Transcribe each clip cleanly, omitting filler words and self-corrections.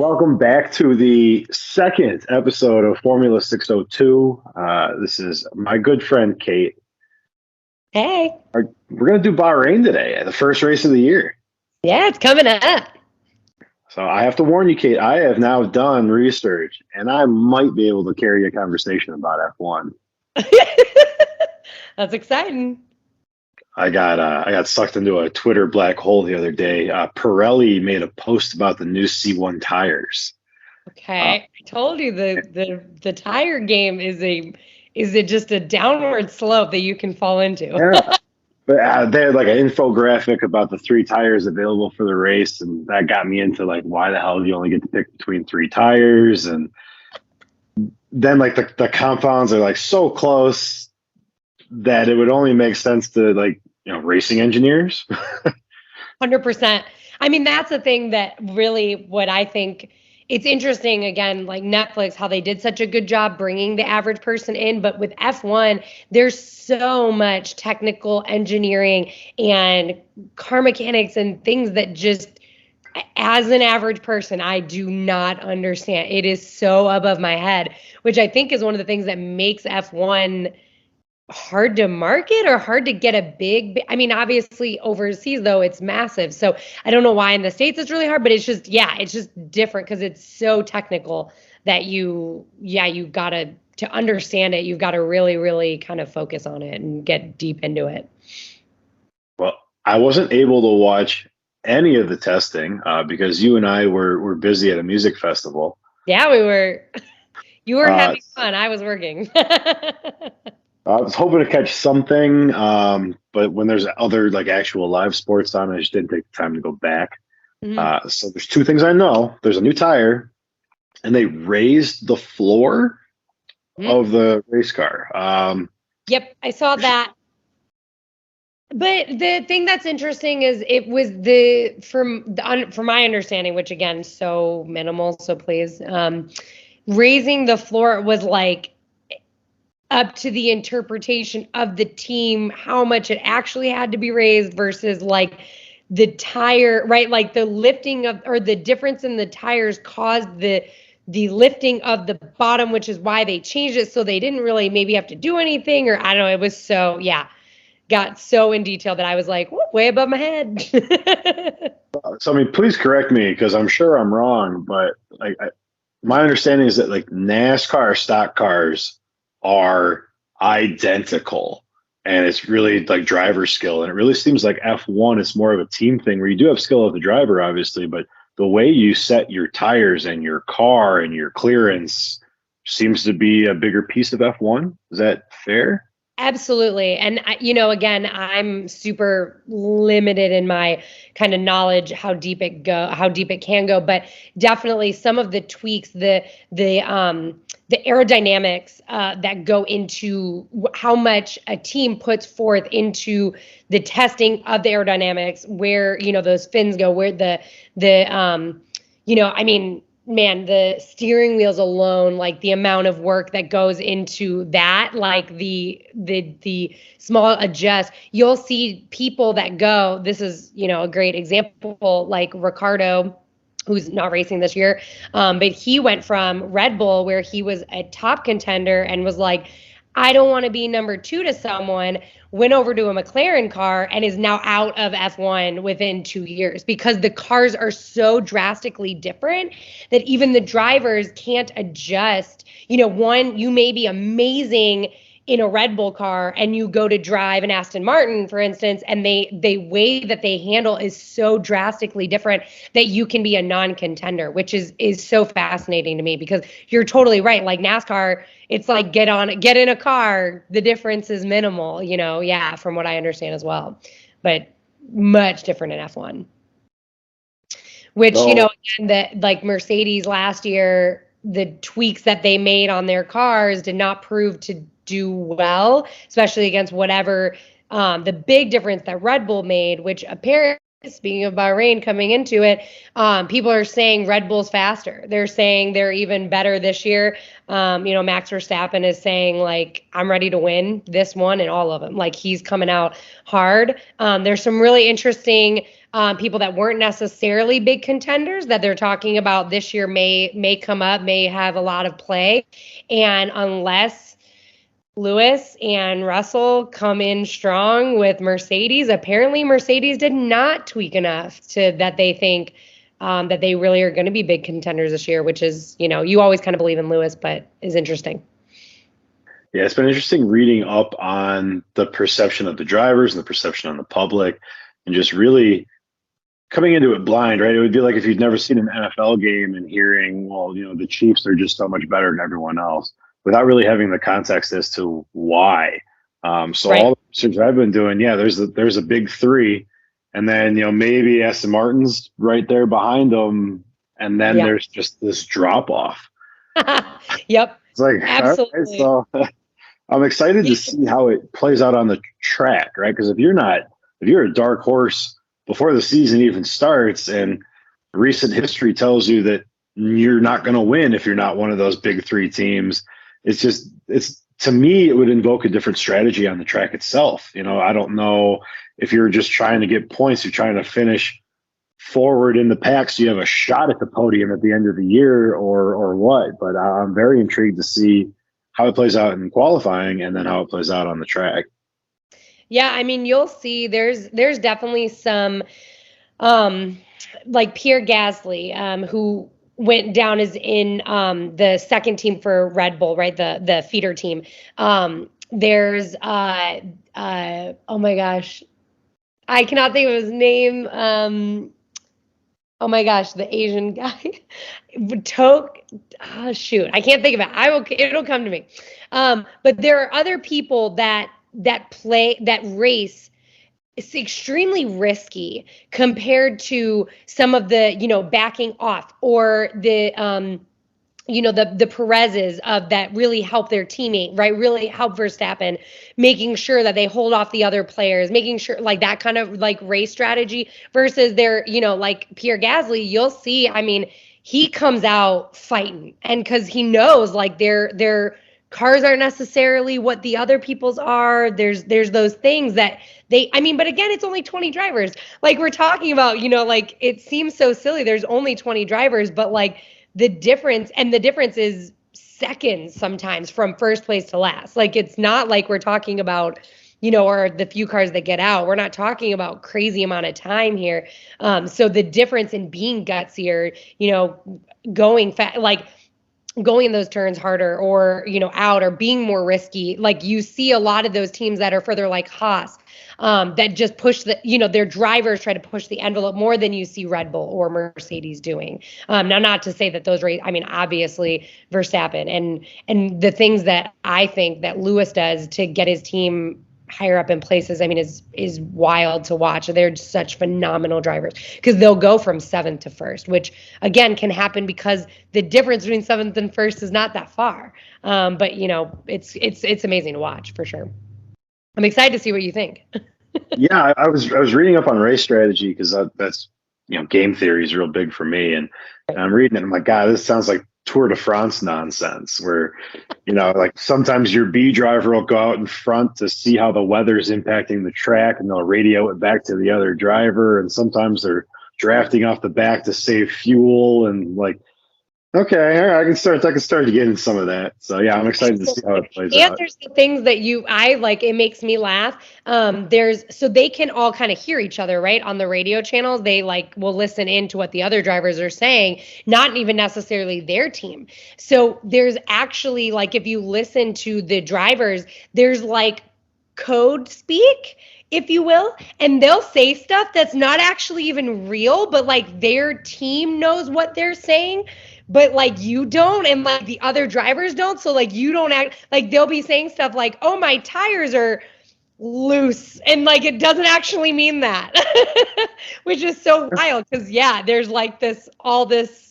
Welcome back to the second episode of Formula 602. This is my good friend, Kate. Hey. We're going to do Bahrain today, the first race of the year. Yeah, it's coming up. So I have to warn you, Kate, I have now done research, and I might be able to carry a conversation about F1. That's exciting. I got sucked into a Twitter black hole the other day. Pirelli made a post about the new C1 tires. Okay, I told you the tire game is just a downward slope that you can fall into. Yeah. But they had like an infographic about the three tires available for the race, and that got me into like, why the hell do you only get to pick between three tires? And then like the compounds are like so close that it would only make sense to like, racing engineers. 100%. I mean, that's the thing that really what I think it's interesting, again, like Netflix, how they did such a good job bringing the average person in. But with F1, there's so much technical engineering and car mechanics and things that just, as an average person, I do not understand. It is so above my head, which I think is one of the things that makes F1 hard to market or hard to get a big, I mean, obviously overseas though, it's massive. So I don't know why in the States it's really hard, but it's just different because it's so technical that you gotta, to understand it, you've got to really, really kind of focus on it and get deep into it. Well, I wasn't able to watch any of the testing because you and I were busy at a music festival. Yeah, we were. You were having fun. I was working. I was hoping to catch something, but when there's other like actual live sports on, I just didn't take the time to go back. Mm-hmm. So there's two things I know. There's a new tire, and they raised the floor of the race car. Yep, I saw that. But the thing that's interesting is it was from my understanding, which again, so minimal, so please, raising the floor was like up to the interpretation of the team, how much it actually had to be raised versus like the tire, right? Like the lifting of, or the difference in the tires caused the lifting of the bottom, which is why they changed it. So they didn't really maybe have to do anything, or I don't know. It was so, got so in detail that I was like, way above my head. So, I mean, please correct me because I'm sure I'm wrong, but like my understanding is that like NASCAR stock cars are identical, and it's really like driver skill. And it really seems like F1 is more of a team thing where you do have skill of the driver, obviously, but the way you set your tires and your car and your clearance seems to be a bigger piece of F1. Is that fair? Absolutely. And, again, I'm super limited in my kind of knowledge, how deep it can go, but definitely some of the tweaks, the aerodynamics that go into how much a team puts forth into the testing of the aerodynamics, where, those fins go, where man, the steering wheels alone, like the amount of work that goes into that, like the small adjust, you'll see people that go, this is, a great example, like Ricardo, who's not racing this year. But he went from Red Bull, where he was a top contender and was like, I don't want to be number 2 to someone, went over to a McLaren car and is now out of F1 within 2 years because the cars are so drastically different that even the drivers can't adjust. One, you may be amazing in a Red Bull car and you go to drive an Aston Martin, for instance, and the way that they handle is so drastically different that you can be a non-contender, which is so fascinating to me because you're totally right. Like NASCAR, it's like get in a car. The difference is minimal, from what I understand as well, but much different in F1. Which, again, that like Mercedes last year, the tweaks that they made on their cars did not prove to do well, especially against whatever the big difference that Red Bull made, which apparently, speaking of Bahrain coming into it, people are saying Red Bull's faster. They're saying they're even better this year. Max Verstappen is saying, like, I'm ready to win this one and all of them. Like, he's coming out hard. There's some really interesting people that weren't necessarily big contenders that they're talking about this year may come up, may have a lot of play. And unless Lewis and Russell come in strong with Mercedes, apparently Mercedes did not tweak enough to that they think that they really are going to be big contenders this year, which is, you always kind of believe in Lewis, but is interesting. Yeah, it's been interesting reading up on the perception of the drivers and the perception on the public, and just really coming into it blind, right? It would be like if you'd never seen an NFL game and hearing, well, the Chiefs are just so much better than everyone else, without really having the context as to why. So Right. all the research I've been doing, there's a big three, and then maybe Aston Martin's right there behind them, and then there's just this drop off. Yep. It's like, Absolutely. all right, so I'm excited to see how it plays out on the track, right? Because if you're a dark horse before the season even starts, and recent history tells you that you're not going to win if you're not one of those big three teams, it's to me, it would invoke a different strategy on the track itself. I don't know if you're just trying to get points, you're trying to finish forward in the pack so you have a shot at the podium at the end of the year, or what. But I'm very intrigued to see how it plays out in qualifying and then how it plays out on the track. Yeah, I mean, you'll see there's definitely some like Pierre Gasly, who went down as in the second team for Red Bull, right? The feeder team. There's oh my gosh, I cannot think of his name. Oh my gosh, the Asian guy. Shoot, I can't think of it. It'll come to me. But there are other people that race. It's extremely risky compared to some of the, backing off, or the the Perez's of that really help their teammate, right? Really help Verstappen, making sure that they hold off the other players, making sure like that kind of like race strategy versus their, like Pierre Gasly, you'll see, I mean, he comes out fighting, and because he knows like their cars aren't necessarily what the other people's are. There's those things that but again, it's only 20 drivers. Like we're talking about, like it seems so silly. There's only 20 drivers, but like the difference is seconds sometimes from first place to last. Like it's not like we're talking about, or the few cars that get out. We're not talking about crazy amount of time here. So the difference in being gutsier, going fast, like going in those turns harder, or out, or being more risky. Like you see a lot of those teams that are further, like Haas, that just push their drivers try to push the envelope more than you see Red Bull or Mercedes doing. Now, not to say that those obviously Verstappen and the things that I think that Lewis does to get his team higher up in places, is wild to watch. They're such phenomenal drivers because they'll go from 7th to 1st, which again can happen because the difference between 7th and 1st is not that far. But it's amazing to watch for sure. I'm excited to see what you think. Yeah, I was reading up on race strategy because that's game theory is real big for me, and I'm reading it. I'm like, God, this sounds like Tour de France nonsense, where like sometimes your B driver will go out in front to see how the weather's impacting the track, and they'll radio it back to the other driver, and sometimes they're drafting off the back to save fuel, and like, okay, all right, I can start to get into some of that. So yeah, I'm excited to see how it plays out. And there's the things that I like, it makes me laugh. So they can all kind of hear each other, right? On the radio channels, they will listen into what the other drivers are saying, not even necessarily their team. So there's actually if you listen to the drivers, there's code speak, if you will, and they'll say stuff that's not actually even real, but their team knows what they're saying, but you don't, and the other drivers don't. So you don't act they'll be saying stuff like, oh, my tires are loose, and it doesn't actually mean that. Which is so wild because there's this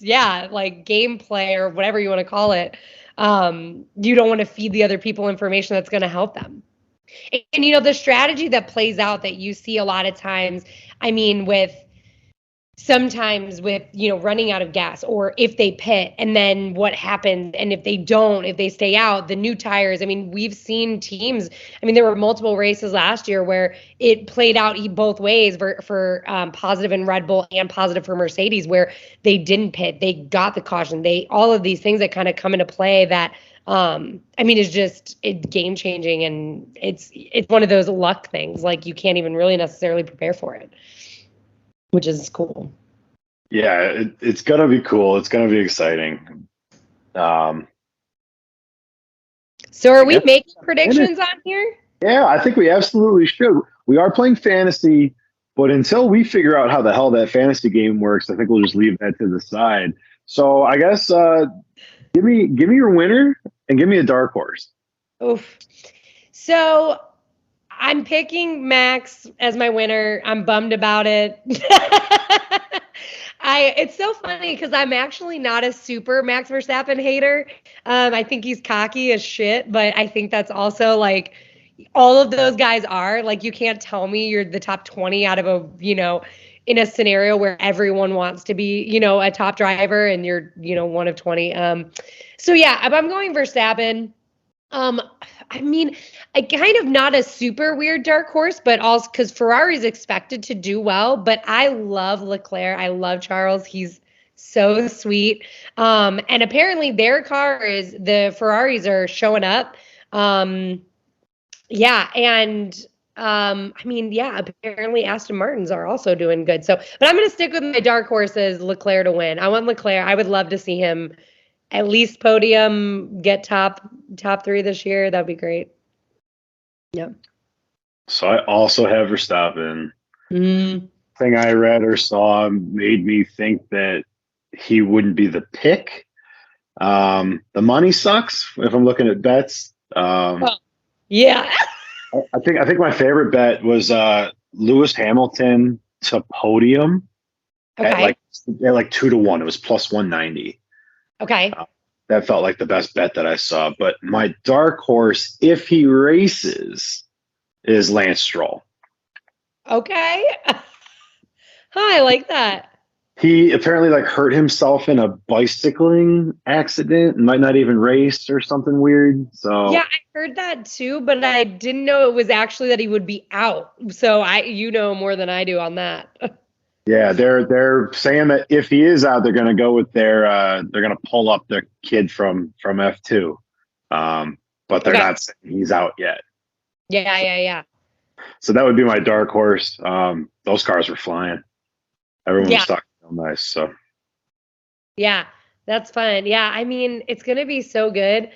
gameplay or whatever you want to call it. You don't want to feed the other people information that's going to help them. And the strategy that plays out that you see a lot of times, with sometimes with, running out of gas, or if they pit and then what happens, and if they stay out, the new tires. I mean, we've seen teams, I mean, there were multiple races last year where it played out both ways for positive in Red Bull and positive for Mercedes, where they didn't pit, they got the caution, all of these things that kind of come into play that I mean, it's game changing, and it's one of those luck things, like you can't even really necessarily prepare for it, which is cool. Yeah, it's gonna be cool. It's gonna be exciting. So are we making predictions on here? Yeah, I think we absolutely should. We are playing fantasy, but until we figure out how the hell that fantasy game works, I think we'll just leave that to the side. So I guess give me your winner and give me a dark horse. Oof. So I'm picking Max as my winner. I'm bummed about it. It's so funny because I'm actually not a super Max Verstappen hater. I think he's cocky as shit, but I think that's also like all of those guys are. Like, you can't tell me you're the top 20 out of in a scenario where everyone wants to be, a top driver, and you're, one of 20. So yeah, I'm going Verstappen. I mean, I kind of not a super weird dark horse, but also because Ferrari's expected to do well. But I love Leclerc. I love Charles. He's so sweet. And apparently the Ferraris are showing up. Yeah, and I mean, yeah, apparently Aston Martins are also doing good. So, but I'm going to stick with my dark horses, Leclerc to win. I want Leclerc. I would love to see him at least podium, get top 3 this year. That'd be great. Yeah. So I also have Verstappen. Thing I read or saw made me think that he wouldn't be the pick. The money sucks if I'm looking at bets. Yeah. I think my favorite bet was Lewis Hamilton to podium at like 2-1. It was plus 190. Okay. That felt like the best bet that I saw. But my dark horse, if he races, is Lance Stroll. Okay. I like that. He apparently hurt himself in a bicycling accident and might not even race or something weird. So yeah, I heard that too, but I didn't know it was actually that he would be out. So you know more than I do on that. Yeah, they're saying that if he is out, they're going to go with they're going to pull up the kid from F2, but they're not saying he's out yet. Yeah. So that would be my dark horse. Those cars were flying. Everyone was talking so nice. So yeah, that's fun. Yeah, I mean, it's going to be so good.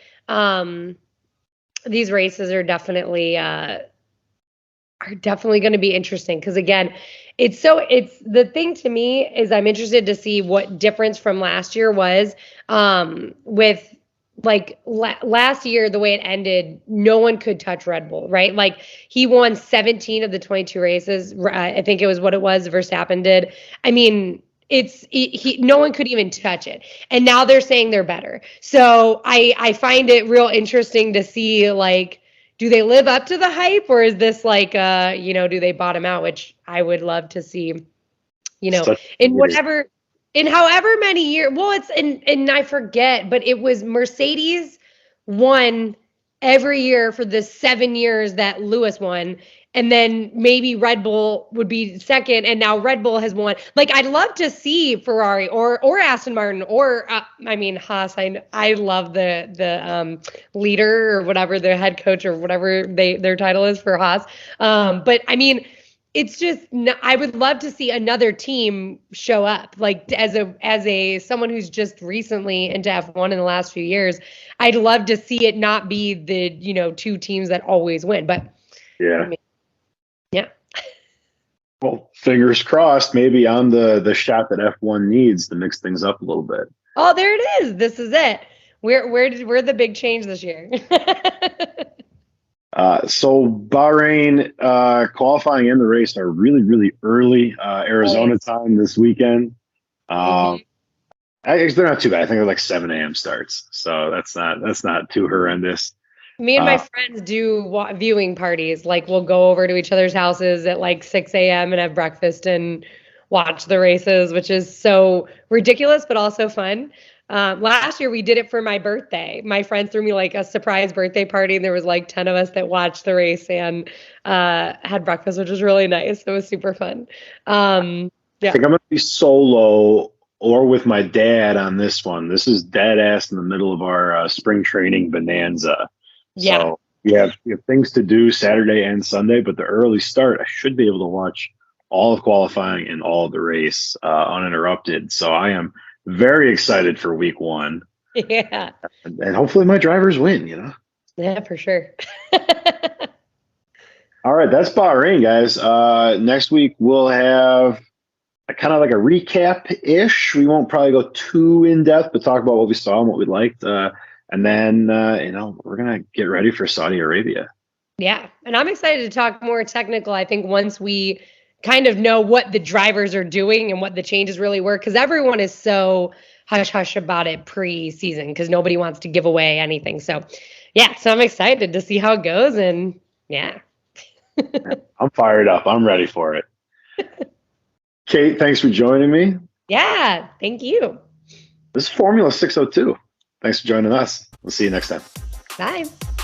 These races are definitely going to be interesting because, again, it's the thing to me is I'm interested to see what difference from last year was with last year, the way it ended, no one could touch Red Bull, right? Like, he won 17 of the 22 races. I think it was what it was. Verstappen did. I mean, no one could even touch it. And now they're saying they're better. So I find it real interesting to see, do they live up to the hype, or is this do they bottom out, which I would love to see, in however many years. Well, and I forget, but it was Mercedes won every year for the 7 years that Lewis won. And then maybe Red Bull would be second, and now Red Bull has won. I'd love to see Ferrari or Aston Martin or Haas. I love the leader or whatever, the head coach or whatever their title is for Haas. But I mean, it's just I would love to see another team show up, as someone who's just recently into F1 in the last few years. I'd love to see it not be the two teams that always win, but yeah. I mean, yeah. Well, fingers crossed, maybe on the shot that F1 needs to mix things up a little bit. Oh, there it is. This is it. We're the big change this year. So Bahrain qualifying and the race are really, really early. Arizona time this weekend. Actually, they're not too bad. I think they're like 7 a.m. starts, so that's not too horrendous. Me and my friends do viewing parties. We'll go over to each other's houses at 6 a.m. and have breakfast and watch the races, which is so ridiculous, but also fun. Last year we did it for my birthday. My friends threw me like a surprise birthday party, and there was like 10 of us that watched the race and had breakfast, which was really nice. It was super fun. I Yeah. think I'm going to be solo or with my dad on this one. This is dead ass in the middle of our spring training bonanza. Yeah. So we have things to do Saturday and Sunday, but the early start, I should be able to watch all of qualifying and all of the race uninterrupted. So I am very excited for week one. Yeah. And hopefully my drivers win, you know? Yeah, for sure. All right, that's Bahrain, guys. Next week we'll have kind of like a recap-ish. We won't probably go too in-depth, but talk about what we saw and what we liked. And then, we're going to get ready for Saudi Arabia. Yeah. And I'm excited to talk more technical. I think once we kind of know what the drivers are doing and what the changes really were, because everyone is so hush-hush about it pre-season because nobody wants to give away anything. So, yeah. So I'm excited to see how it goes. And, yeah. I'm fired up. I'm ready for it. Kate, thanks for joining me. Yeah. Thank you. This is Formula 602. Thanks for joining us. We'll see you next time. Bye.